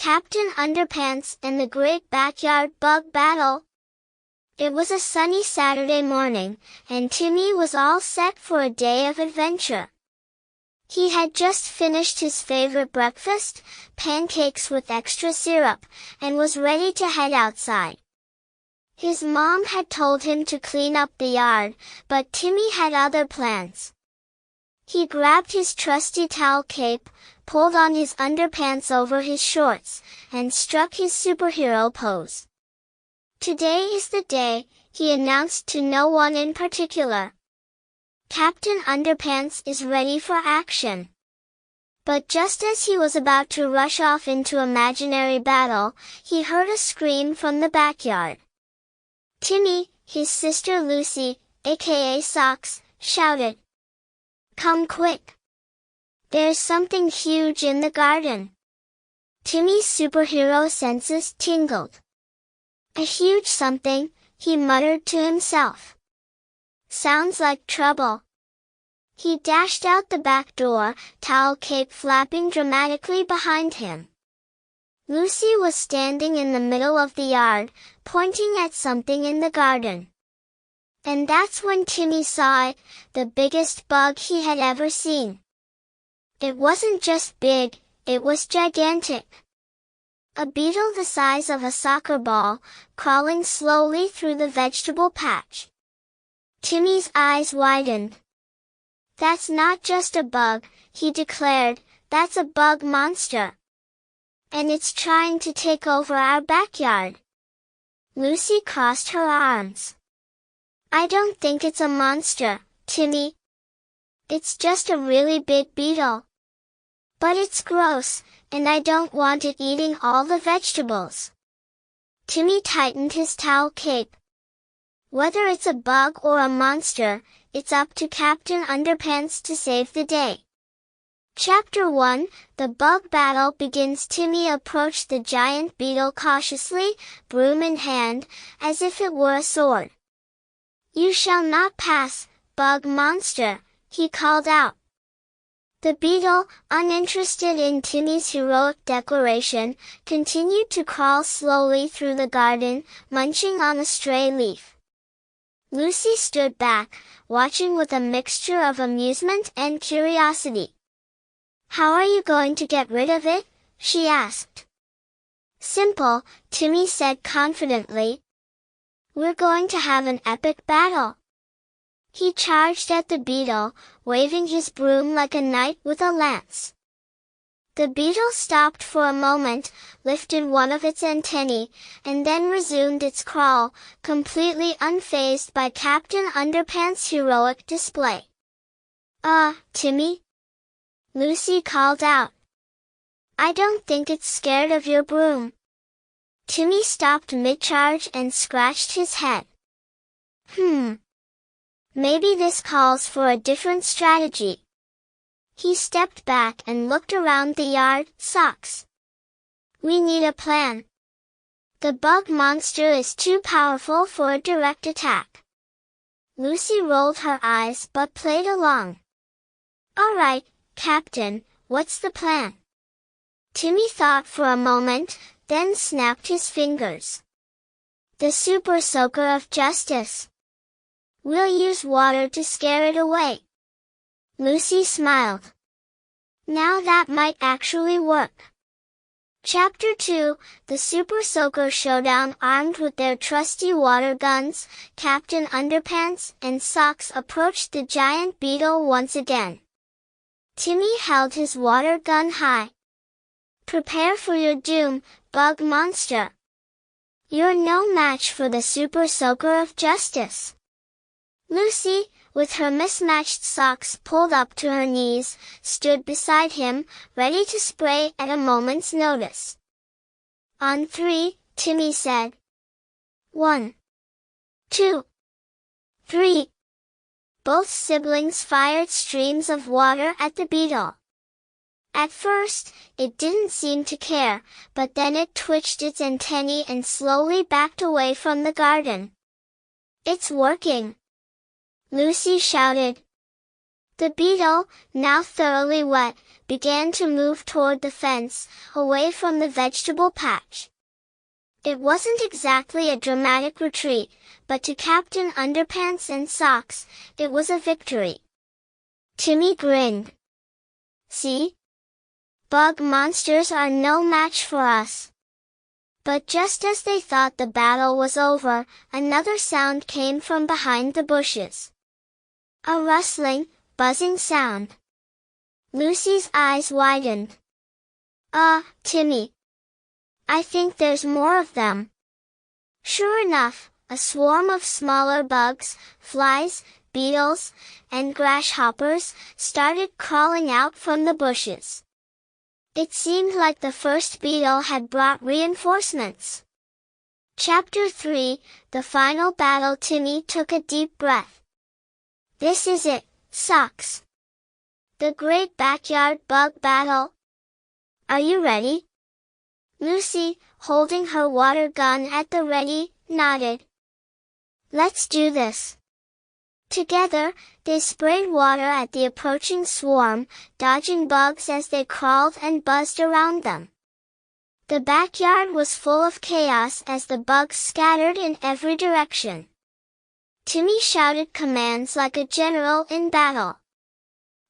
Captain Underpants and the Great Backyard Bug Battle. It was a sunny Saturday morning, and Timmy was all set for a day of adventure. He had just finished his favorite breakfast, pancakes with extra syrup, and was ready to head outside. His mom had told him to clean up the yard, but Timmy had other plans. He grabbed his trusty towel cape, pulled on his underpants over his shorts, and struck his superhero pose. "Today is the day," he announced to no one in particular. "Captain Underpants is ready for action." But just as he was about to rush off into imaginary battle, he heard a scream from the backyard. Timmy, his sister Lucy, a.k.a. Socks, shouted, "Come quick! There's something huge in the garden." Timmy's superhero senses tingled. "A huge something," he muttered to himself. "Sounds like trouble." He dashed out the back door, towel cape flapping dramatically behind him. Lucy was standing in the middle of the yard, pointing at something in the garden. And that's when Timmy saw it, the biggest bug he had ever seen. It wasn't just big, it was gigantic. A beetle the size of a soccer ball, crawling slowly through the vegetable patch. Timmy's eyes widened. "That's not just a bug," he declared, "that's a bug monster. And it's trying to take over our backyard." Lucy crossed her arms. "I don't think it's a monster, Timmy. It's just a really big beetle. But it's gross, and I don't want it eating all the vegetables." Timmy tightened his towel cape. "Whether it's a bug or a monster, it's up to Captain Underpants to save the day." Chapter 1, The Bug Battle begins. Timmy approached the giant beetle cautiously, broom in hand, as if it were a sword. "You shall not pass, bug monster," he called out. The beetle, uninterested in Timmy's heroic declaration, continued to crawl slowly through the garden, munching on a stray leaf. Lucy stood back, watching with a mixture of amusement and curiosity. "How are you going to get rid of it?" she asked. "Simple," Timmy said confidently. "We're going to have an epic battle." He charged at the beetle, waving his broom like a knight with a lance. The beetle stopped for a moment, lifted one of its antennae, and then resumed its crawl, completely unfazed by Captain Underpants' heroic display. Timmy?" Lucy called out. "I don't think it's scared of your broom." Timmy stopped mid-charge and scratched his head. Maybe this calls for a different strategy." He stepped back and looked around the yard. "Socks. We need a plan. The bug monster is too powerful for a direct attack." Lucy rolled her eyes but played along. "All right, Captain, what's the plan?" Timmy thought for a moment, then snapped his fingers. "The super soaker of justice. We'll use water to scare it away." Lucy smiled. "Now that might actually work." Chapter 2, The Super Soaker Showdown. Armed with their trusty water guns, Captain Underpants and Socks approached the giant beetle once again. Timmy held his water gun high. "Prepare for your doom, bug monster. You're no match for the super soaker of justice." Lucy, with her mismatched socks pulled up to her knees, stood beside him, ready to spray at a moment's notice. "On 3, Timmy said. 1, 2, 3. Both siblings fired streams of water at the beetle. At first, it didn't seem to care, but then it twitched its antennae and slowly backed away from the garden. "It's working!" Lucy shouted. The beetle, now thoroughly wet, began to move toward the fence, away from the vegetable patch. It wasn't exactly a dramatic retreat, but to Captain Underpants and Socks, it was a victory. Timmy grinned. See? Bug monsters are no match for us. But just as they thought the battle was over, another sound came from behind the bushes. A rustling, buzzing sound. Lucy's eyes widened. Timmy. I think there's more of them. Sure enough, a swarm of smaller bugs, flies, beetles, and grasshoppers started crawling out from the bushes. It seemed like the first beetle had brought reinforcements. Chapter 3, The Final Battle. Timmy took a deep breath. This is it, Socks. The Great Backyard Bug Battle. Are you ready? Lucy, holding her water gun at the ready, nodded. Let's do this. Together, they sprayed water at the approaching swarm, dodging bugs as they crawled and buzzed around them. The backyard was full of chaos as the bugs scattered in every direction. Timmy shouted commands like a general in battle.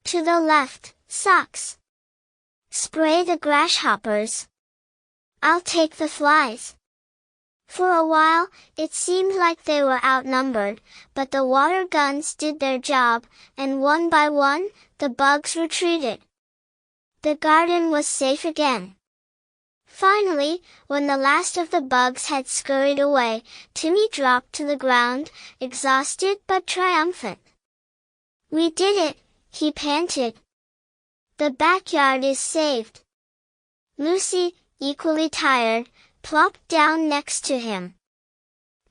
To the left, Socks. Spray the grasshoppers. I'll take the flies. For a while, it seemed like they were outnumbered, but the water guns did their job, and one by one, the bugs retreated. The garden was safe again. Finally, when the last of the bugs had scurried away, Timmy dropped to the ground, exhausted but triumphant. We did it, he panted. The backyard is saved. Lucy, equally tired, plopped down next to him.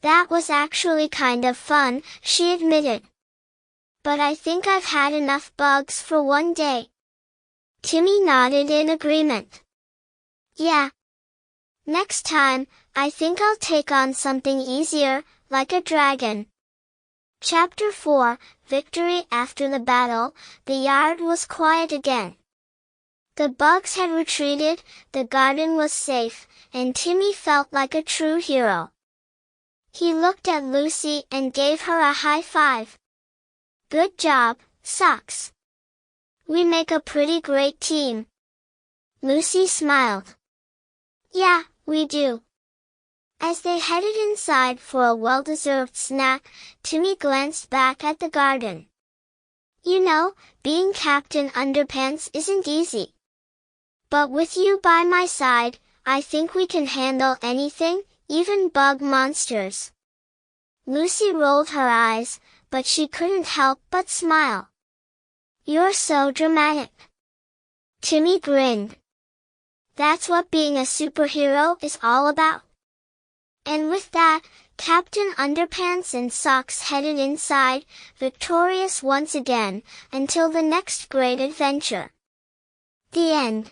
That was actually kind of fun, she admitted. But I think I've had enough bugs for one day. Timmy nodded in agreement. Yeah. Next time, I think I'll take on something easier, like a dragon. Chapter 4, Victory. After the battle, the yard was quiet again. The bugs had retreated, the garden was safe, and Timmy felt like a true hero. He looked at Lucy and gave her a high five. Good job, Socks. We make a pretty great team. Lucy smiled. Yeah, we do. As they headed inside for a well-deserved snack, Timmy glanced back at the garden. You know, being Captain Underpants isn't easy. But with you by my side, I think we can handle anything, even bug monsters. Lucy rolled her eyes, but she couldn't help but smile. You're so dramatic. Timmy grinned. That's what being a superhero is all about. And with that, Captain Underpants and Socks headed inside, victorious once again, until the next great adventure. The end.